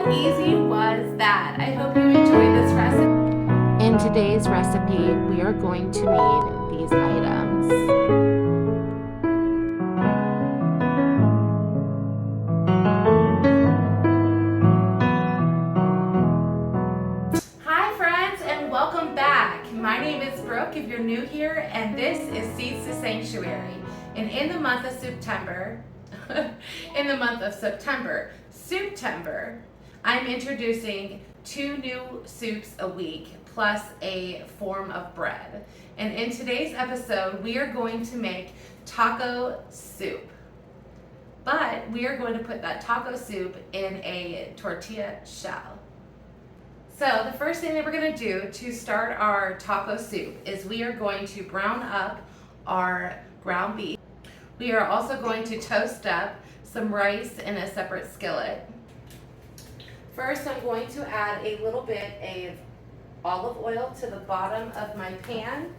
How easy was that? I hope you enjoyed this recipe. In today's recipe, we are going to need these items. Hi friends, and welcome back. My name is Brooke if you're new here, and this is Seeds to Sanctuary. And in the month of September, Souptember, I'm introducing 2 new soups a week plus a form of bread. And in today's episode, we are going to make taco soup. But we are going to put that taco soup in a tortilla shell. So the first thing that we're going to do to start our taco soup is we are going to brown up our ground beef. We are also going to toast up some rice in a separate skillet. First, I'm going to add a little bit of olive oil to the bottom of my pan.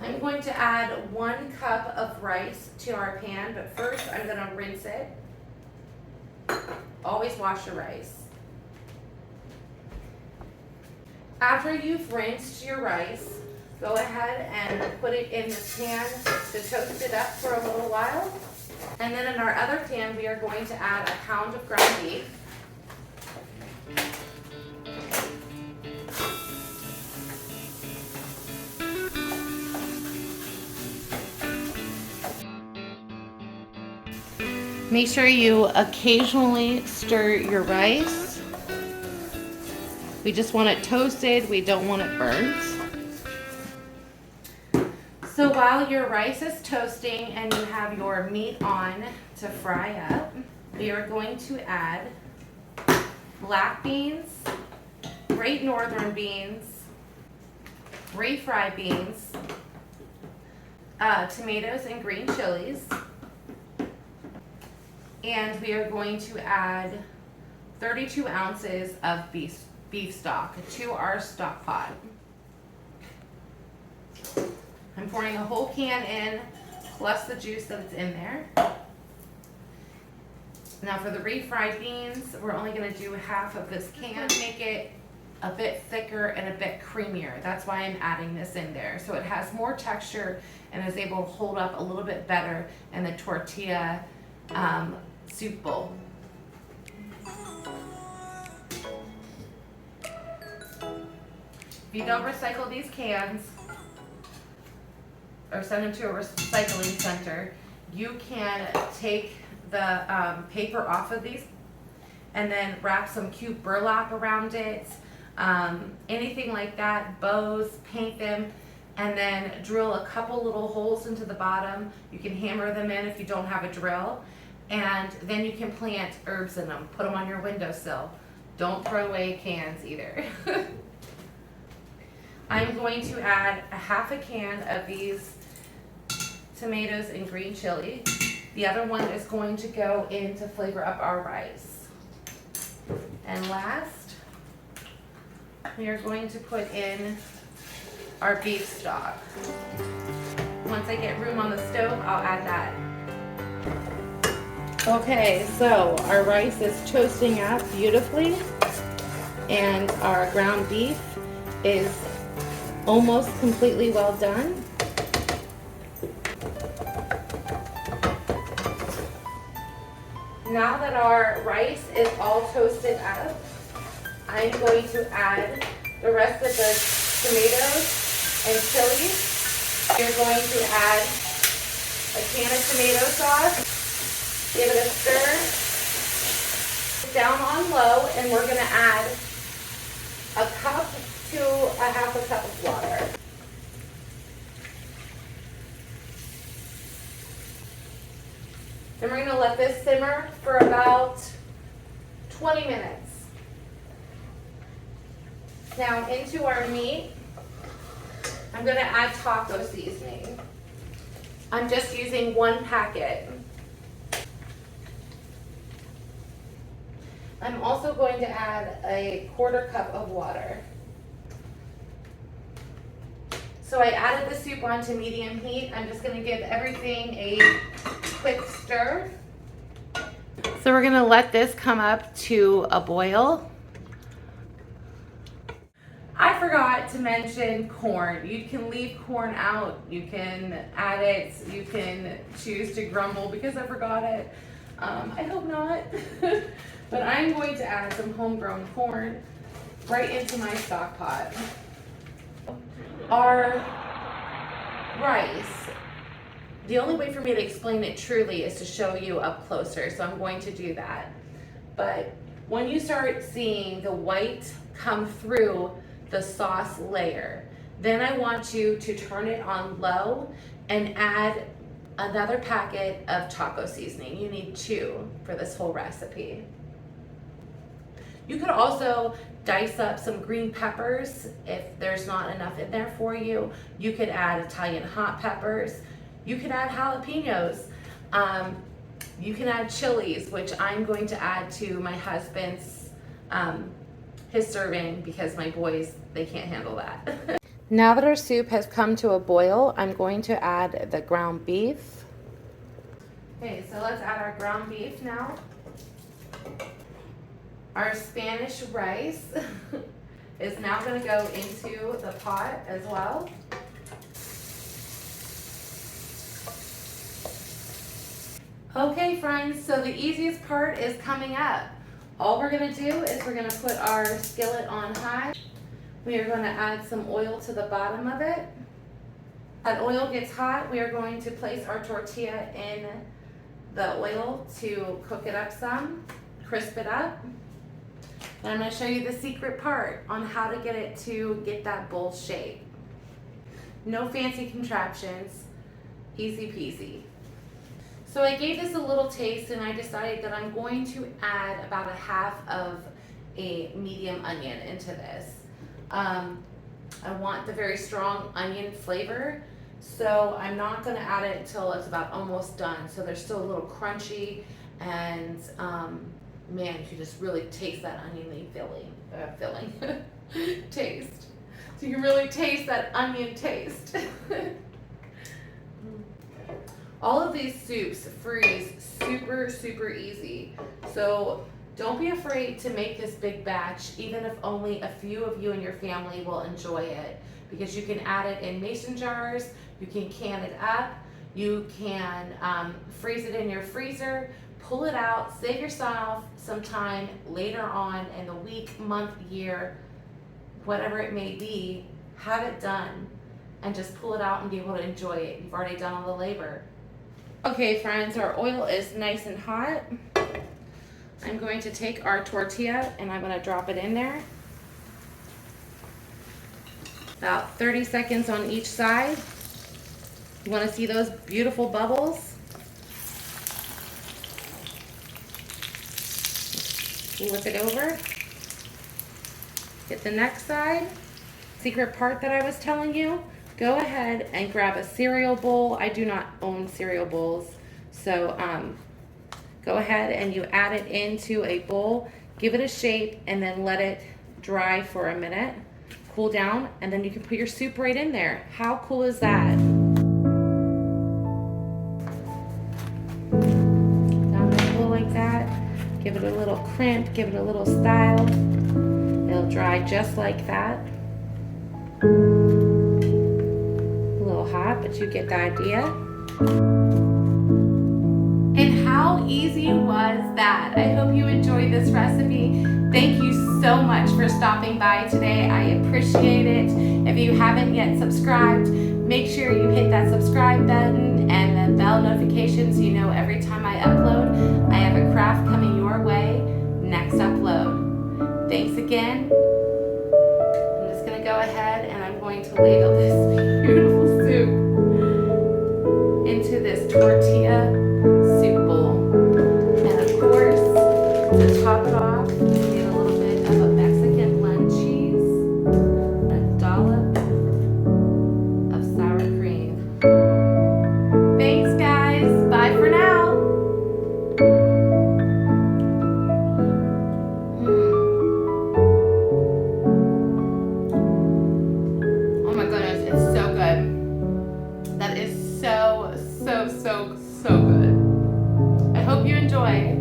I'm going to add 1 cup of rice to our pan, but first I'm going to rinse it. Always wash your rice. After you've rinsed your rice, go ahead and put it in the pan to toast it up for a little while. And then in our other pan, we are going to add 1 pound of ground beef. Make sure you occasionally stir your rice. We just want it toasted, we don't want it burnt. So while your rice is toasting and you have your meat on to fry up, we are going to add black beans, Great Northern beans, refried beans, tomatoes and green chilies, and we are going to add 32 ounces of beef stock to our stock pot. I'm pouring a whole can in, plus the juice that's in there. Now for the refried beans, we're only going to do half of this can. Make it a bit thicker and a bit creamier. That's why I'm adding this in there. So it has more texture and is able to hold up a little bit better in the tortilla soup bowl. If you don't recycle these cans or send them to a recycling center, you can take the paper off of these and then wrap some cute burlap around it, anything like that, bows, paint them, and then drill a couple little holes into the bottom. You can hammer them in if you don't have a drill, and then you can plant herbs in them, put them on your windowsill. Don't throw away cans either. I'm going to add a half a can of these tomatoes and green chili. The other one is going to go in to flavor up our rice. And last, we are going to put in our beef stock. Once I get room on the stove, I'll add that. Okay, so our rice is toasting up beautifully, and our ground beef is almost completely well done. Now that our rice is all toasted up, I'm going to add the rest of the tomatoes and chilies. You're going to add a can of tomato sauce. Give it a stir. Down on low, and we're going to add a cup to a half a cup of water. Then we're going to let this simmer for about 20 minutes. Now into our meat, I'm going to add taco seasoning. I'm just using 1 packet. I'm also going to add a 1/4 cup of water. So I added the soup onto medium heat. I'm just going to give everything a quick stir. So we're gonna let this come up to a boil. I forgot to mention corn. You can leave corn out, you can add it, you can choose to grumble because I forgot it. I hope not. But I'm going to add some homegrown corn right into my stock pot. Our rice, the only way for me to explain it truly is to show you up closer, so I'm going to do that. But when you start seeing the white come through the sauce layer, then I want you to turn it on low and add another packet of taco seasoning. You need 2 for this whole recipe. You could also dice up some green peppers if there's not enough in there for you. You could add Italian hot peppers. You could add jalapenos. You can add chilies, which I'm going to add to my husband's his serving because my boys, they can't handle that. Now that our soup has come to a boil, I'm going to add the ground beef. Okay, so let's add our ground beef now. Our Spanish rice is now going to go into the pot as well. Okay friends, so the easiest part is coming up. All we're going to do is we're going to put our skillet on high. We are going to add some oil to the bottom of it. That oil gets hot, we are going to place our tortilla in the oil to cook it up some, crisp it up. And I'm going to show you the secret part on how to get it to get that bowl shape. No fancy contraptions, easy peasy. So I gave this a little taste and I decided that I'm going to add about 1/2 of a medium onion into this. I want the very strong onion flavor, so I'm not going to add it until it's about almost done. So they're still a little crunchy and man, you can just really taste that oniony filling taste. So you can really taste that onion taste. All of these soups freeze super easy. So don't be afraid to make this big batch, even if only a few of you and your family will enjoy it, because you can add it in mason jars, you can can it up, you can freeze it in your freezer, pull it out, save yourself some time later on in the week, month, year, whatever it may be, have it done and just pull it out and be able to enjoy it. You've already done all the labor. Okay friends, our oil is nice and hot. I'm going to take our tortilla and I'm going to drop it in there. About 30 seconds on each side. You want to see those beautiful bubbles? Flip it over. Hit the next side. Secret part that I was telling you. Go ahead and grab a cereal bowl. I do not own cereal bowls, so go ahead and you add it into a bowl, give it a shape, and then let it dry for a minute, cool down, and then you can put your soup right in there. How cool is that? Down the bowl like that. Give it a little crimp, give it a little style. It'll dry just like that. Hot, but you get the idea. And how easy was that? I hope you enjoyed this recipe. Thank you so much for stopping by today. I appreciate it. If you haven't yet subscribed, make sure you hit that subscribe button and the bell notification so you know every time I upload. I have a craft coming your way next upload. Thanks again. I'm just going to go ahead and I'm going to ladle this beautiful soup into this tortilla soup bowl. And of course, to top it off, you get a little bit of a Mexican blend cheese, a dollop of sour cream. Thanks guys, bye for now. Oh my goodness, it's so good. That is so good. I hope you enjoy.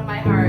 my heart.